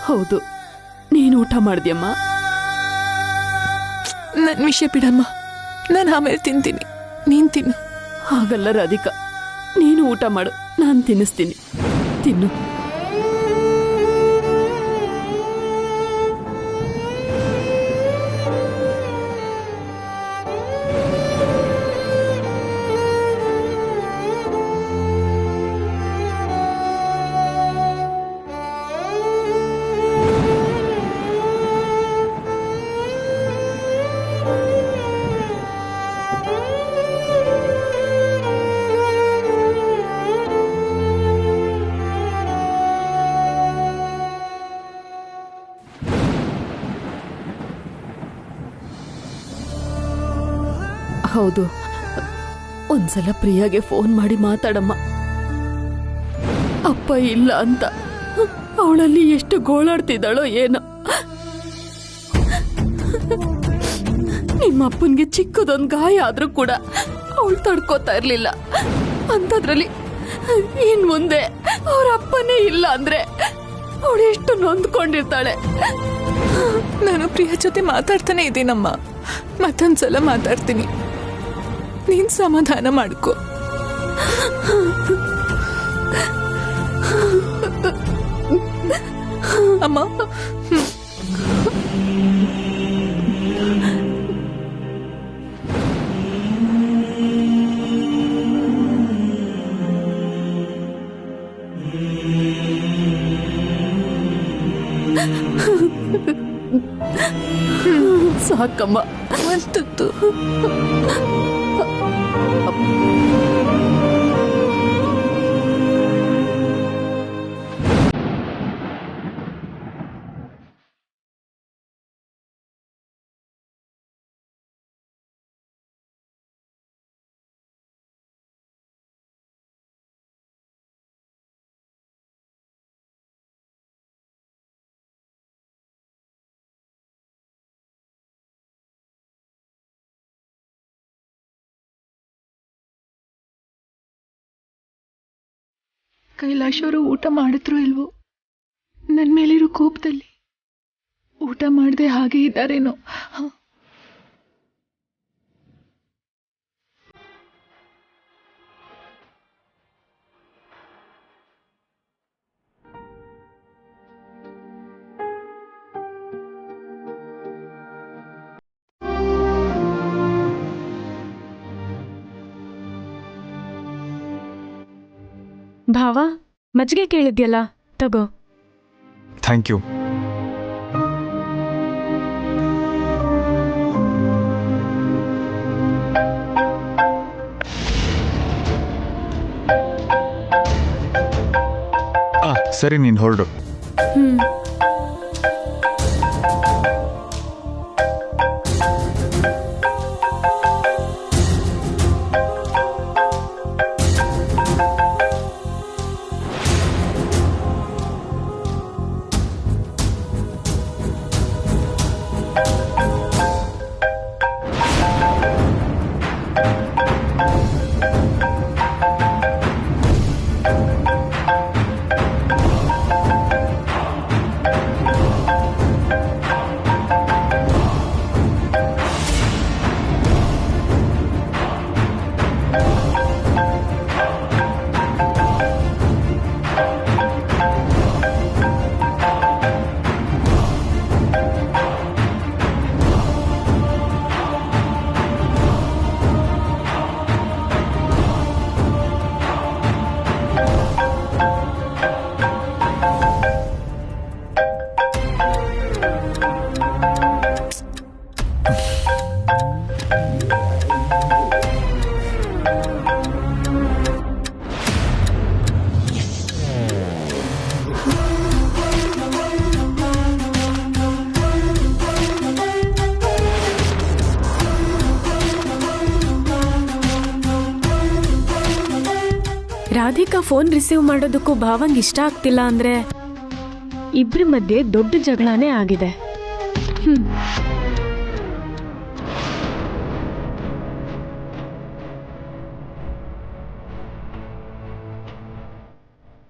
ಹೌದು, ನೀನು ಊಟ ಮಾಡಿದ್ಯಮ್ಮ? ನನ್ನ ವಿಷಯ ಬಿಡಮ್ಮ, ನಾನು ಆಮೇಲೆ ತಿಂತೀನಿ, ನೀನು ತಿನ್ನು. ಹಾಗಲ್ಲ ರಾಧಿಕಾ, ನೀನು ಊಟ ಮಾಡು, ನಾನು ತಿನ್ನಿಸ್ತೀನಿ, ತಿನ್ನು. ಹೌದು, ಒಂದ್ಸಲ ಪ್ರಿಯಾಗೆ ಫೋನ್ ಮಾಡಿ ಮಾತಾಡಮ್ಮ. ಅಪ್ಪ ಇಲ್ಲ ಅಂತ ಅವಳಲ್ಲಿ ಎಷ್ಟು ಗೋಳಾಡ್ತಿದ್ದಾಳೋ ಏನೋ. ನಿಮ್ಮ ಅಪ್ಪನ್ಗೆ ಚಿಕ್ಕದೊಂದು ಗಾಯ ಆದ್ರೂ ಕೂಡ ಅವಳು ತಡ್ಕೋತಾ ಇರ್ಲಿಲ್ಲ. ಅಂಥದ್ರಲ್ಲಿ ಇನ್ ಮುಂದೆ ಅವ್ರ ಅಪ್ಪನೇ ಇಲ್ಲ ಅಂದ್ರೆ ಅವಳು ಎಷ್ಟು ನೊಂದ್ಕೊಂಡಿರ್ತಾಳೆ. ನಾನು ಪ್ರಿಯಾ ಜೊತೆ ಮಾತಾಡ್ತಾನೆ ಇದ್ದೀನಮ್ಮ, ಮತ್ತೊಂದ್ಸಲ ಮಾತಾಡ್ತೀನಿ, ನೀನ್ ಸಮಾಧಾನ ಮಾಡ್ಕೋ. ಅಮ್ಮ, ಸಾಕಮ್ಮ, ಒಂತುತ್ತು. ಕೈಲಾಶ್ ಅವರು ಊಟ ಮಾಡಿದ್ರು ಇಲ್ವೋ, ನನ್ನ ಮೇಲಿರೋ ಕೋಪದಲ್ಲಿ ಊಟ ಮಾಡದೆ ಹಾಗೆ ಇದ್ದಾರೇನೋ. ಭಾವ, ಮಜ್ಜಿಗೆ ಕೇಳಿದ್ಯಲ್ಲ, ತಗೋ. Thank you. ಸರಿ, ನೀನು ಹೊರಡು. ರಾಧಿಕಾ ಫೋನ್ ರಿಸೀವ್ ಮಾಡೋದಕ್ಕೂ ಭಾವಂಗ್ ಇಷ್ಟ ಆಗ್ತಿಲ್ಲ ಅಂದ್ರೆ ಇಬ್ರ ಮಧ್ಯೆ ದೊಡ್ಡ ಜಗಳಾನೇ ಆಗಿದೆ.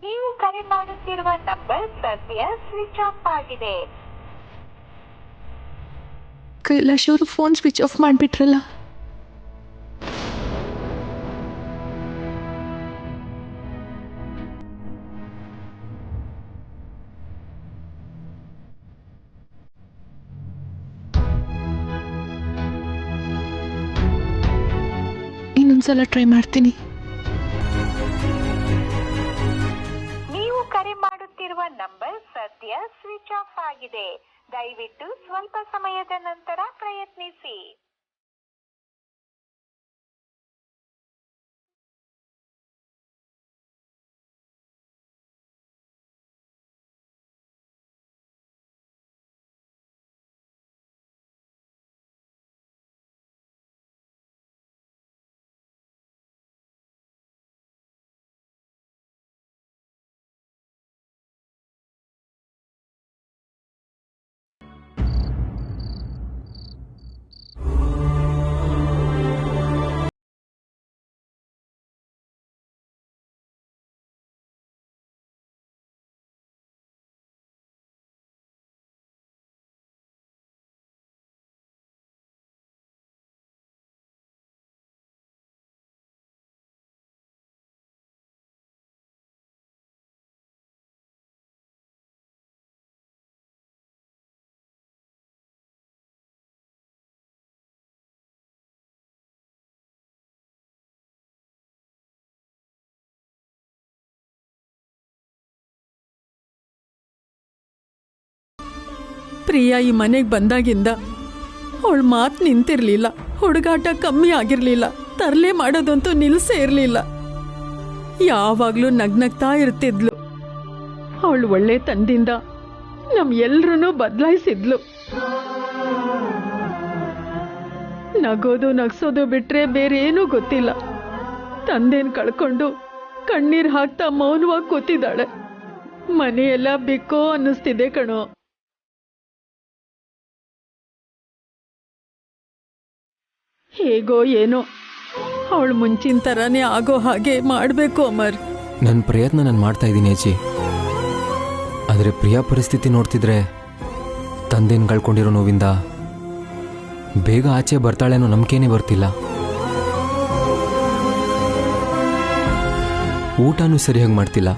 ನೀವು ಕರೆ ಮಾಡುತ್ತಿರುವ ನಂಬರ್ ಸದ್ಯ ಸ್ವಿಚ್ ಆಫ್ ಆಗಿದೆ. ಕೈಲಾಶ್ ಅವರು ಫೋನ್ ಸ್ವಿಚ್ ಆಫ್ ಮಾಡಿಬಿಟ್ರಲ್ಲ. ಇನ್ನೊಂದ್ಸಲ ಟ್ರೈ ಮಾಡ್ತೀನಿ. ನೀವು ಕರೆ ಮಾಡುತ್ತಿರುವ ನಂಬರ್ ಸದ್ಯ ಸ್ವಿಚ್ ಆಫ್ ಆಗಿದೆ. ದಯವಿಟ್ಟು ಸ್ವಲ್ಪ ಸಮಯದ ನಂತರ ಪ್ರಯತ್ನಿಸಿ. ಪ್ರಿಯಾ ಈ ಮನೆಗೆ ಬಂದಾಗಿಂದ ಅವಳ ಮಾತು ನಿಂತಿರ್ಲಿಲ್ಲ, ಹುಡುಗಾಟ ಕಮ್ಮಿ ಆಗಿರ್ಲಿಲ್ಲ, ತರಲೆ ಮಾಡೋದಂತೂ ನಿಲ್ಸೇ ಇರಲಿಲ್ಲ. ಯಾವಾಗ್ಲೂ ನಗ್ನಗ್ತಾ ಇರ್ತಿದ್ಲು. ಅವಳು ಒಳ್ಳೆ ತಂದಿಂದ ಎಲ್ರನ್ನೂ ಬದಲಾಯಿಸಿದ್ಲು. ನಗೋದು ನಗ್ಸೋದು ಬಿಟ್ರೆ ಬೇರೇನೂ ಗೊತ್ತಿಲ್ಲ. ತಂದೆನ್ ಕಳ್ಕೊಂಡು ಕಣ್ಣೀರ್ ಹಾಕ್ತಾ ಮೌನವಾಗಿ ಕೂತಿದ್ದಾಳೆ. ಮನೆಯೆಲ್ಲ ಬಿಕ್ಕೋ ಅನ್ನಿಸ್ತಿದೆ ಕಣೋ. ಹೇಗೋ ಏನೋ ಅವಳು ಮುಂಚಿನ ಥರನೇ ಆಗೋ ಹಾಗೆ ಮಾಡಬೇಕು ಅಮರ್. ನನ್ನ ಪ್ರಯತ್ನ ನಾನು ಮಾಡ್ತಾ ಇದ್ದೀನಿ ಅಜ್ಜಿ. ಆದರೆ ಪ್ರಿಯಾ ಪರಿಸ್ಥಿತಿ ನೋಡ್ತಿದ್ರೆ ತಂದೆನ ಕಳ್ಕೊಂಡಿರೋ ನೋವಿಂದ ಬೇಗ ಆಚೆ ಬರ್ತಾಳೇನೋ ನಂಬಿಕೆನೇ ಬರ್ತಿಲ್ಲ. ಊಟನೂ ಸರಿಯಾಗಿ ಮಾಡ್ತಿಲ್ಲ.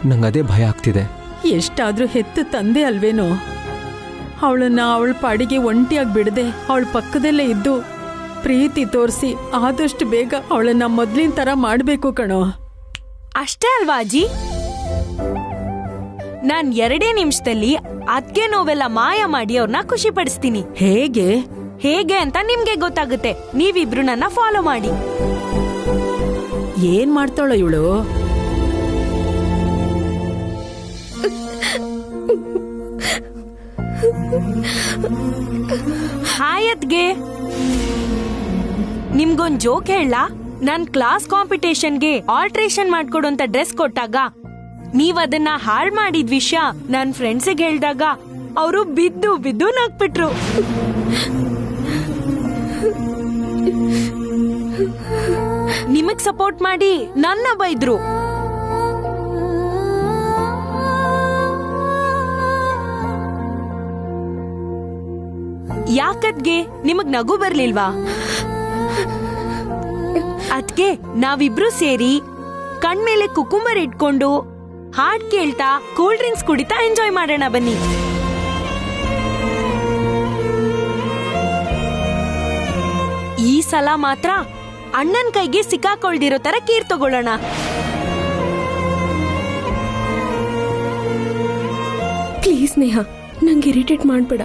ನಂಗೆ ಅದೇ ಭಯ ಆಗ್ತಿದೆ. ಎಷ್ಟಾದ್ರೂ ಹೆತ್ತು ತಂದೆ ಅಲ್ವೇನೋ. ಅವಳನ್ನ ಅವಳ ಪಾಡಿಗೆ ಒಂಟಿಯಾಗಿ ಬಿಡದೆ ಅವಳ ಪಕ್ಕದಲ್ಲೇ ಇದ್ದು ಪ್ರೀತಿ ತೋರಿಸಿ ಆದಷ್ಟು ಬೇಗ ಅವಳನ್ನ ಮೊದ್ಲಿನ ತರ ಮಾಡ್ಬೇಕು ಕಣೋ. ಅಷ್ಟೇ ಅಲ್ವಾ ಅಜ್ಜಿ? ನಾನ್ 2 ನಿಮಿಷದಲ್ಲಿ ಅದ್ಕೆ ನೋವೆಲ್ಲ ಮಾಯ ಮಾಡಿ ಅವ್ರನ್ನ ಖುಷಿ ಪಡಿಸ್ತೀನಿ. ಹೇಗೆ ಹೇಗೆ ಅಂತ ನಿಮ್ಗೆ ಗೊತ್ತಾಗುತ್ತೆ. ನೀವಿಬ್ರು ನನ್ನ ಫಾಲೋ ಮಾಡಿ. ಏನ್ ಮಾಡ್ತಾಳ ಇವಳು? ಹಾಯ್ ಅದ್ಗೆ, ನಿಮ್ಗೊಂದ್ ಜೋಕ್ ಹೇಳಲಾ? ನನ್ ಕ್ಲಾಸ್ ಕಾಂಪಿಟೇಷನ್ಗೆ ಆಲ್ಟ್ರೇಷನ್ ಮಾಡ್ಕೊಡು ಅಂತ ಡ್ರೆಸ್ ಕೊಟ್ಟಾಗ ನೀವ್ ಅದನ್ನ ಹಾಳ್ ಮಾಡಿದ ವಿಷಯ ನನ್ ಫ್ರೆಂಡ್ಸಿಗೆ ಹೇಳ್ದಾಗ ಅವರು ಬಿದ್ದು ಬಿದ್ದು ನಗ್ಬಿಟ್ರು. ನಿಮಗ್ ಸಪೋರ್ಟ್ ಮಾಡಿ ನನ್ನ ಬೈದ್ರು. ಯಾಕದ್ಗೆ ನಿಮಗ್ ನಗು ಬರ್ಲಿಲ್ವಾ? ಅದ್ಕೆ ನಾವಿಬ್ರು ಸೇರಿ ಕಣ್ಮೇಲೆ ಕುಕುಂಬರ್ ಇಟ್ಕೊಂಡು ಹಾಡ್ ಕೇಳ್ತಾ ಕೂಲ್ ಡ್ರಿಂಕ್ಸ್ ಕುಡಿತಾ ಎಂಜಾಯ್ ಮಾಡೋಣ ಬನ್ನಿ. ಈ ಸಲ ಮಾತ್ರ ಅಣ್ಣನ್ ಕೈಗೆ ಸಿಕ್ಕಾಕೊಳ್ದಿರೋ ತರ ಕೇರ್ ತಗೊಳ್ಳೋಣ. ಪ್ಲೀಸ್ ನೇಹಾ, ನಂಗೆ ಇರಿಟೇಟ್ ಮಾಡ್ಬೇಡ.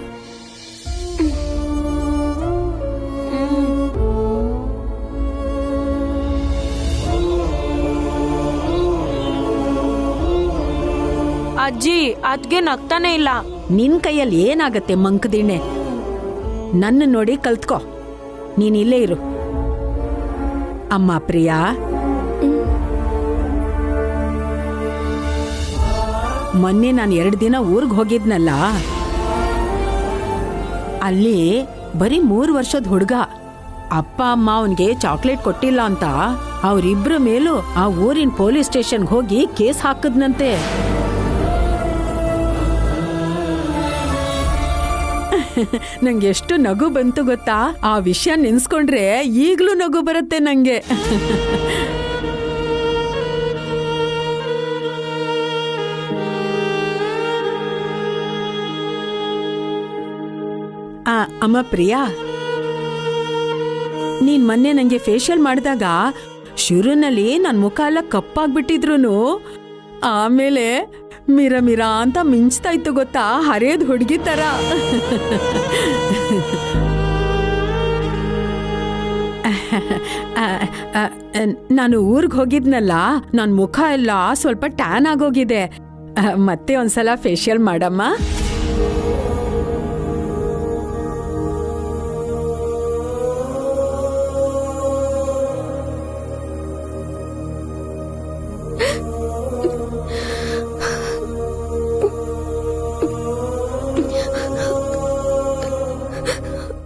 ಅಜ್ಜಿ ಅದ್ಗೆ ನಗ್ತಾನೆ ಇಲ್ಲ. ನಿನ್ ಕೈಯಲ್ಲಿ ಏನಾಗತ್ತೆ ಮಂಕದಿಣ್ಣೆ? ನನ್ನ ನೋಡಿ ಕಲ್ತ್ಕೋ. ನೀನ್ ಇಲ್ಲೇ ಇರು. ಅಮ್ಮ ಪ್ರಿಯಾ, ಮೊನ್ನೆ ನಾನು 2 ದಿನ ಊರ್ಗ್ ಹೋಗಿದ್ನಲ್ಲ, ಅಲ್ಲಿ ಬರೀ 3 ವರ್ಷದ ಹುಡುಗ. ಅಪ್ಪ ಅಮ್ಮ ಅವನ್ಗೆ ಚಾಕ್ಲೇಟ್ ಕೊಟ್ಟಿಲ್ಲ ಅಂತ ಅವರಿಬ್ರ ಮೇಲೂ ಆ ಊರಿನ ಪೊಲೀಸ್ ಸ್ಟೇಷನ್ಗೆ ಹೋಗಿ ಕೇಸ್ ಹಾಕದ್ನಂತೆ. ನಂಗೆ ಎಷ್ಟು ನಗು ಬಂತು ಗೊತ್ತಾ? ಆ ವಿಷಯ ನೆನ್ಸ್ಕೊಂಡ್ರೆ ಈಗ್ಲೂ ನಗು ಬರುತ್ತೆ ನಂಗೆ. ಅಮ್ಮ ಪ್ರಿಯಾ, ನೀನ್ ಮೊನ್ನೆ ನಂಗೆ ಫೇಶಿಯಲ್ ಮಾಡಿದಾಗ ಶುರುನಲ್ಲಿ ನನ್ ಮುಖ ಎಲ್ಲ ಕಪ್ಪಾಗ್ಬಿಟ್ಟಿದ್ರು, ಆಮೇಲೆ ಮಿರ ಮಿರ ಅಂತ ಮಿಂಚ್ತಾ ಇತ್ತು ಗೊತ್ತಾ, ಹರಿಯದ್ ಹುಡುಗಿ ತರ. ನಾನು ಊರ್ಗ್ ಹೋಗಿದ್ನಲ್ಲ, ನನ್ ಮುಖ ಎಲ್ಲ ಸ್ವಲ್ಪ ಟ್ಯಾನ್ ಆಗೋಗಿದೆ. ಮತ್ತೆ ಒಂದ್ಸಲ ಫೇಶಿಯಲ್ ಮಾಡಮ್ಮ.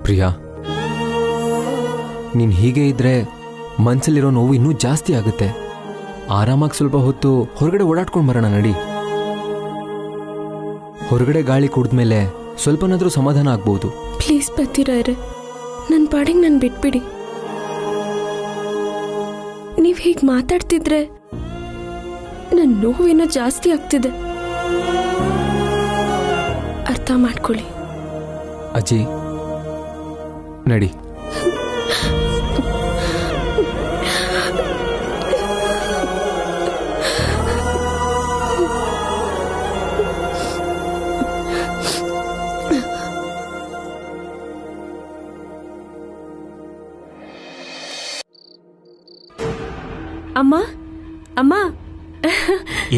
ಪ್ರಿಯಾ, ನೀನ್ ಹೀಗೆ ಇದ್ರೆ ಮನ್ಸಲ್ಲಿರೋ ನೋವು ಇನ್ನೂ ಜಾಸ್ತಿ ಆಗುತ್ತೆ. ಆರಾಮಾಗಿ ಸ್ವಲ್ಪ ಹೊತ್ತು ಹೊರಗಡೆ ಓಡಾಡ್ಕೊಂಡು ಬರೋಣ ನಡಿ. ಹೊರಗಡೆ ಗಾಳಿ ಕುಡಿದ್ಮೇಲೆ ಸ್ವಲ್ಪನಾದ್ರೂ ಸಮಾಧಾನ ಆಗ್ಬಹುದು. ಪ್ಲೀಸ್ ಪತಿರಾಯ್ರೆ, ನನ್ನ ಪಾಡಿಗೆ ನಾನು ಬಿಟ್ಬಿಡಿ. ನೀವು ಹೀಗೆ ಮಾತಾಡ್ತಿದ್ರೆ ನನ್ನ ನೋವೇನೋ ಜಾಸ್ತಿ ಆಗ್ತಿದೆ. ಅರ್ಥ ಮಾಡ್ಕೊಳ್ಳಿ. ಅಜ್ಜಿ ನಡಿ. ಅಮ್ಮ ಅಮ್ಮ.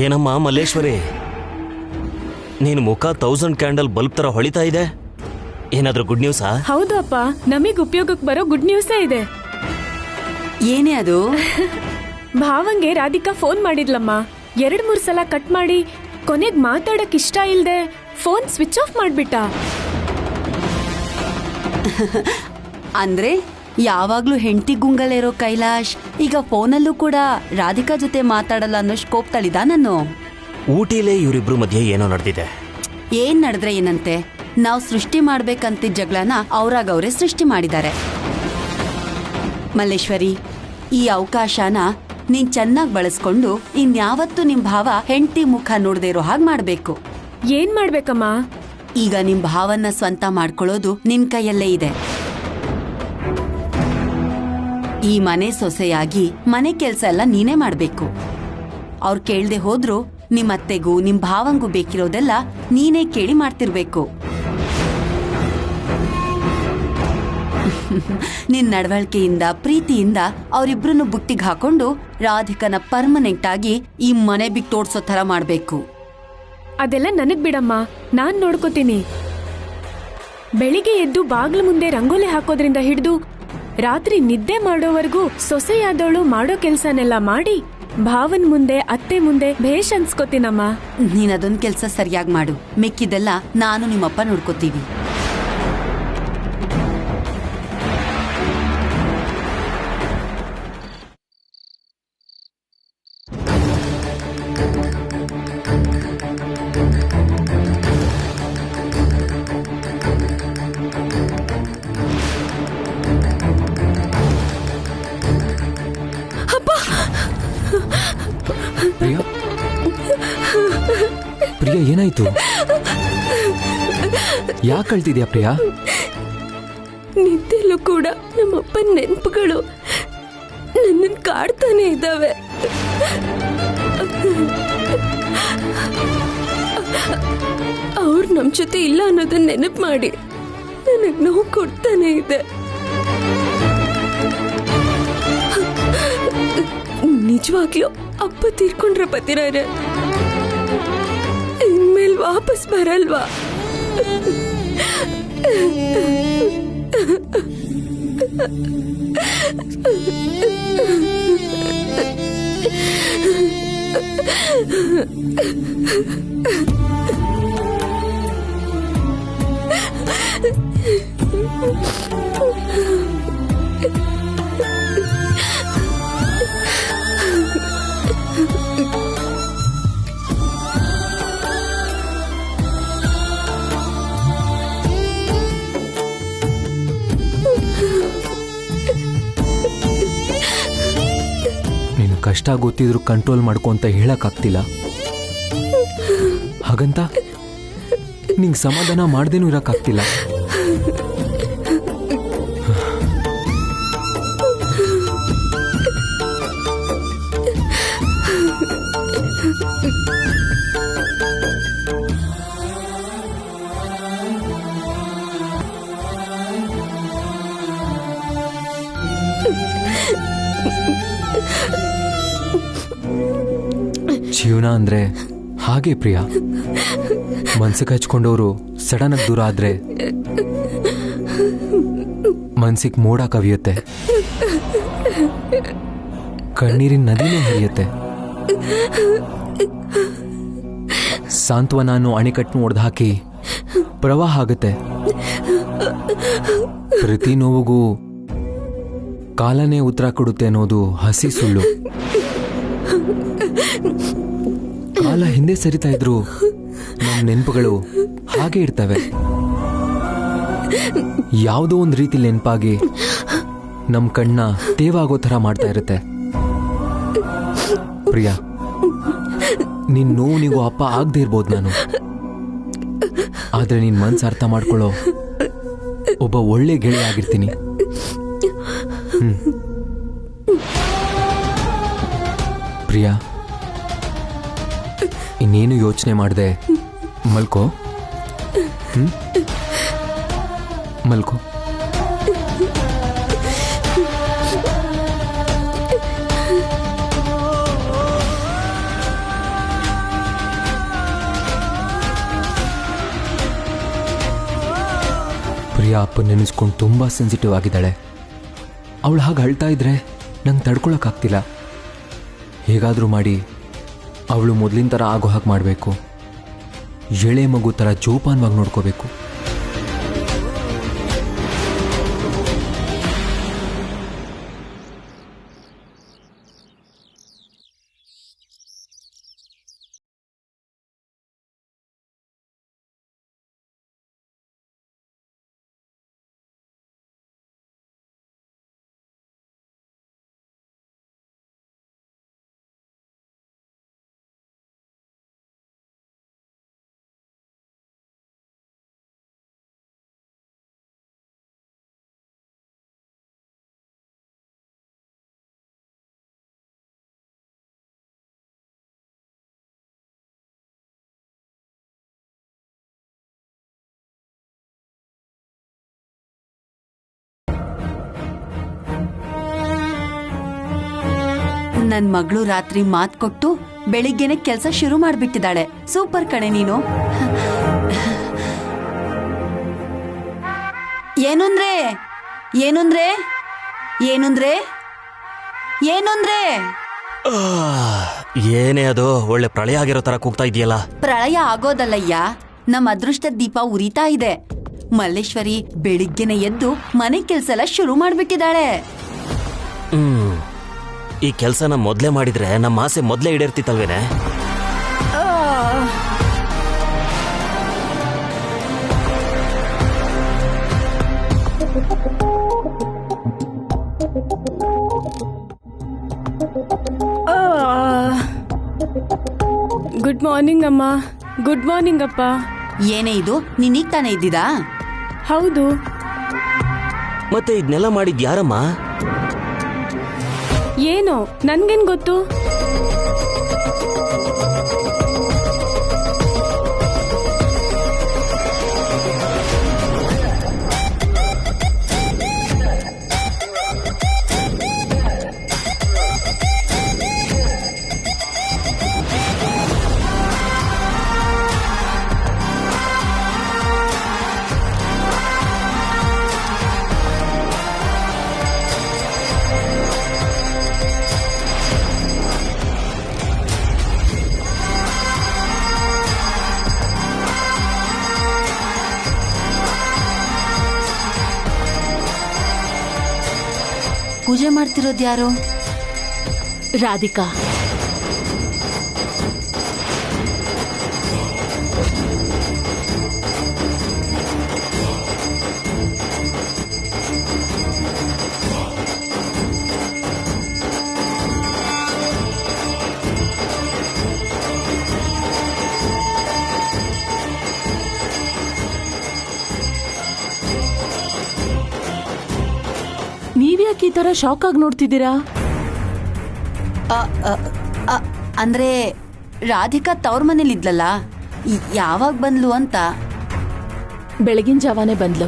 ಏನಮ್ಮ ಮಲ್ಲೇಶ್ವರಿ, ನೀನು ಮುಖ 1000 ಕ್ಯಾಂಡಲ್ ಬಲ್ಬ್ ತರ ಹೊಳಿತಾ ಇದೆ. ಏನಾದ್ರೂ ಗುಡ್ ನ್ಯೂಸಾ? ಹೌದು ಅಪ್ಪ, ನಮಗ್ ಉಪಯೋಗಕ್ಕೆ ಬರೋ ಗುಡ್ ನ್ಯೂಸೇ ಇದೆ. ಏನೇ ಅದು? ಭಾವಂಗೆ ರಾಧಿಕಾ ಫೋನ್ ಮಾಡಿದ್ಲಮ್ಮ. 2-3 ಸಲ ಕಟ್ ಮಾಡಿ ಕೊನೆಗ್ ಮಾತಾಡಕ್ ಇಷ್ಟ ಇಲ್ದೆ ಫೋನ್ ಸ್ವಿಚ್ ಆಫ್ ಮಾಡ್ಬಿಟ್ಟ. ಅಂದ್ರೆ ಯಾವಾಗ್ಲೂ ಹೆಂಡತಿ ಗುಂಗಲಿರೋ ಕೈಲಾಶ್ ಈಗ ಫೋನಲ್ಲೂ ಕೂಡ ರಾಧಿಕಾ ಜೊತೆ ಮಾತಾಡಲ್ಲ ಅನ್ನೋಷ್ಟು ಕೋಪ್ತಳಿದ ನಾನು. ಊಟಿಲೇ ಇವರಿಬ್ರು ಮಧ್ಯೆ ಏನೋ ನಡೆದಿದೆ. ಏನ್ ನಡೆದ್ರೆ ಏನಂತೆ, ನಾವು ಸೃಷ್ಟಿ ಮಾಡ್ಬೇಕಂತಿದ್ದ ಜಗಳನ ಅವ್ರಾಗವ್ರೆ ಸೃಷ್ಟಿ ಮಾಡಿದ್ದಾರೆ. ಮಲ್ಲೇಶ್ವರಿ, ಈ ಅವಕಾಶನ ನೀನ್ ಚೆನ್ನಾಗಿ ಬಳಸ್ಕೊಂಡು ಇನ್ಯಾವತ್ತೂ ನಿಮ್ ಭಾವ ಹೆಂಡತಿ ಮುಖ ನೋಡದೇ ಇರೋ ಹಾಗೆ ಮಾಡ್ಬೇಕು. ಏನ್ ಮಾಡ್ಬೇಕಮ್ಮ? ಈಗ ನಿಮ್ ಭಾವನ್ನ ಸ್ವಂತ ಮಾಡ್ಕೊಳ್ಳೋದು ನಿನ್ ಕೈಯಲ್ಲೇ ಇದೆ. ಈ ಮನೆ ಸೊಸೆಯಾಗಿ ಮನೆ ಕೆಲ್ಸ ಎಲ್ಲ ನೀನೇ ಮಾಡ್ಬೇಕು. ಅವ್ರು ಕೇಳ್ದೆ ಹೋದ್ರು ನಿಮ್ ಅತ್ತೆಗೂ ನಿಮ್ ಭಾವಂಗೂ ಬೇಕಿರೋದೆಲ್ಲ ನೀನೇ ಕೇಳಿ ಮಾಡ್ತಿರ್ಬೇಕು. ನಿನ್ ನಡವಳಿಕೆಯಿಂದ ಪ್ರೀತಿಯಿಂದ ಅವರಿಬ್ರನ್ನು ಬುಟ್ಟಿಗೆ ಹಾಕೊಂಡು ರಾಧಿಕನ ಪರ್ಮನೆಂಟ್ ಆಗಿ ಈ ಮನೆ ಬಿಟ್ಟು ತೋಡ್ಸೋ ತರ ಮಾಡ್ಬೇಕು. ಅದೆಲ್ಲ ನನಗ್ ಬಿಡಮ್ಮ, ನಾನ್ ನೋಡ್ಕೋತೀನಿ. ಬೆಳಿಗ್ಗೆ ಎದ್ದು ಬಾಗ್ಲು ಮುಂದೆ ರಂಗೋಲಿ ಹಾಕೋದ್ರಿಂದ ಹಿಡಿದು ರಾತ್ರಿ ನಿದ್ದೆ ಮಾಡೋವರೆಗೂ ಸೊಸೆಯಾದವಳು ಮಾಡೋ ಕೆಲ್ಸನೆಲ್ಲ ಮಾಡಿ ಭಾವನ್ ಮುಂದೆ ಅತ್ತೆ ಮುಂದೆ ಭೇಷ್ ಅನ್ಸ್ಕೋತೀನಮ್ಮ. ನೀನ್ ಅದೊಂದ್ ಕೆಲ್ಸ ಸರಿಯಾಗಿ ಮಾಡು, ಮೆಕ್ಕಿದೆಲ್ಲ ನಾನು ನಿಮ್ಮಪ್ಪ ನೋಡ್ಕೋತೀವಿ. ಪ್ರಿಯಾ, ಪ್ರಿಯಾ ಏನಾಯ್ತು? ಯಾಕೆ ಅಳ್ತಿದ್ಯಾ ಪ್ರಿಯಾ? ನಿದ್ದೆಲ್ಲೂ ಕೂಡ ನಮ್ಮಪ್ಪನ ನೆನಪುಗಳು ನನ್ನನ್ನು ಕಾಡ್ತಾನೆ ಇದ್ದಾವೆ. ಅವ್ರು ನಮ್ಮ ಜೊತೆ ಇಲ್ಲ ಅನ್ನೋದನ್ನ ನೆನಪು ಮಾಡಿ ನನಗೆ ನೋವು ಕೊಡ್ತಾನೆ ಇದೆ. ನಿಜವಾಗ್ಲೂ ಅಪ್ಪ ತೀರ್ಕೊಂಡ್ರ ಪತಿರಾರೆ, ಇನ್ಮೇಲೆ ವಾಪಸ್ ಬರಲ್ವಾ? ಕಷ್ಟ ಗೊತ್ತಿದ್ರು ಕಂಟ್ರೋಲ್ ಮಾಡ್ಕೊ ಅಂತ ಹೇಳಕ್ಕಾಗ್ತಿಲ್ಲ. ಹಾಗಂತ ನಿಂಗೆ ಸಮಾಧಾನ ಮಾಡ್ದೇನೂ ಇರಕ್ಕಾಗ್ತಿಲ್ಲ. ಜೀವನ ಅಂದ್ರೆ ಹಾಗೆ ಪ್ರಿಯಾ. ಮನ್ಸಿಗೆ ಹಚ್ಕೊಂಡವರು ಸಡನ್ ಆಗಿ ದೂರ ಆದ್ರೆ ಮನ್ಸಿಗೆ ಮೋಡ ಕವಿಯುತ್ತೆ, ಕಣ್ಣೀರಿನ ನದಿನೇ ಹರಿಯುತ್ತೆ. ಸಾಂತ್ವನ ಅಣೆಕಟ್ಟು ಒಡೆದು ಹಾಕಿ ಪ್ರವಾಹ ಆಗುತ್ತೆ. ಪ್ರತಿ ನೋವಿಗೂ ಕಾಲನೇ ಉತ್ತರ ಕೊಡುತ್ತೆ ಅನ್ನೋದು ಹಸಿ ಸುಳ್ಳು. ಕಾಲ ಹಿಂದೆ ಸರಿತಾ ಇದ್ರು ನಮ್ಮ ನೆನಪುಗಳು ಹಾಗೆ ಇರ್ತವೆ. ಯಾವುದೋ ಒಂದು ರೀತಿ ನೆನಪಾಗಿ ನಮ್ಮ ಕಣ್ಣ ತೇವಾಗೋ ಥರ ಮಾಡ್ತಾ ಇರುತ್ತೆ. ಪ್ರಿಯಾ, ನಿನ್ ನೋವು ಅಪ್ಪ ಆಗದೆ ಇರ್ಬೋದು ನಾನು, ಆದ್ರೆ ನಿನ್ ಮನ್ಸು ಅರ್ಥ ಮಾಡ್ಕೊಳ್ಳೋ ಒಬ್ಬ ಒಳ್ಳೆ ಗೆಳೆಯ ಆಗಿರ್ತೀನಿ. ಪ್ರಿಯಾ, ಇನ್ನೇನು ಯೋಚನೆ ಮಾಡದೆ ಮಲ್ಕೋ. ಮಲ್ಕೋ. ಪ್ರಿಯಾ ಅಪ್ಪ ನೆನೆಸ್ಕೊಂಡು ತುಂಬಾ ಸೆನ್ಸಿಟಿವ್ ಆಗಿದ್ದಾಳೆ. ಅವಳು ಹಾಗೆ ಅಳ್ತಾ ಇದ್ರೆ ನಂಗೆ ತಡ್ಕೊಳಕ್ಕಾಗ್ತಿಲ್ಲ. ಹೇಗಾದರೂ ಮಾಡಿ ಅವಳು ಮೊದಲಿನ ಥರ ಆಗೋ ಹಾಗೆ ಮಾಡಬೇಕು. ಎಳೆ ಮಗು ಥರ ಜೋಪಾನವಾಗಿ ನೋಡ್ಕೋಬೇಕು. ನನ್ ಮಗಳು ರಾತ್ರಿ ಮಾತ್ ಕೊಟ್ಟು ಬೆಳಿಗ್ಗೆನೆ ಕೆಲಸ ಶುರು ಮಾಡ್ಬಿಟ್ಟಿದ್ದಾಳೆ. ಸೂಪರ್ ಕಣೆ ನೀನು. ಏನಂದ್ರೆ ಏನಂದ್ರೆ ಏನಂದ್ರೆ ಏನಂದ್ರೆ ಏನೇ ಅದು ಒಳ್ಳೆ ಪ್ರಳಯ ಆಗಿರೋ ತರ ಕೂಗ್ತಾ ಇದೆಯಲ್ಲ. ಪ್ರಳಯ ಆಗೋದಲ್ಲಯ್ಯ, ನಮ್ಮ ಅದೃಷ್ಟದ ದೀಪ ಉರಿತಾ ಇದೆ. ಮಲ್ಲೇಶ್ವರಿ ಬೆಳಿಗ್ಗೆನೆ ಎದ್ದು ಮನೆ ಕೆಲ್ಸ ಎಲ್ಲ ಶುರು ಮಾಡ್ಬಿಟ್ಟಿದ್ದಾಳೆ. ಈ ಕೆಲ್ಸನ ಮೊದ್ಲೇ ಮಾಡಿದ್ರೆ ನಮ್ಮ ಆಸೆ ಮೊದ್ಲೇ ಈಡೇರ್ತಿತ್ತಲ್ವೇನೆ. ಗುಡ್ ಮಾರ್ನಿಂಗ್ ಅಮ್ಮ. ಗುಡ್ ಮಾರ್ನಿಂಗ್ ಅಪ್ಪ. ಏನೇ ಇದು, ನೀನೀಗ ತಾನೇ ಇದ್ದಿದ್ದಾ? ಹೌದು. ಮತ್ತೆ ಇದನ್ನೆಲ್ಲ ಮಾಡಿದ್ ಯಾರಮ್ಮ? ಏನೋ ನನ್ಗೇನ್ ಗೊತ್ತು. ಪೂಜೆ ಮಾಡ್ತಿರೋದು ಯಾರು? ರಾಧಿಕಾ. ಈ ತರ ಶಾಕ್ ಆಗಿ ನೋಡ್ತಿದ್ದೀರಾ? ಅಂದ್ರೆ ರಾಧಿಕಾ ತವ್ರ ಮನೇಲಿ ಇದ್ಲಲ್ಲ, ಯಾವಾಗ ಬಂದ್ಲು ಅಂತ. ಬೆಳಗಿನ ಜಾವಾನೇ ಬಂದ್ಲು.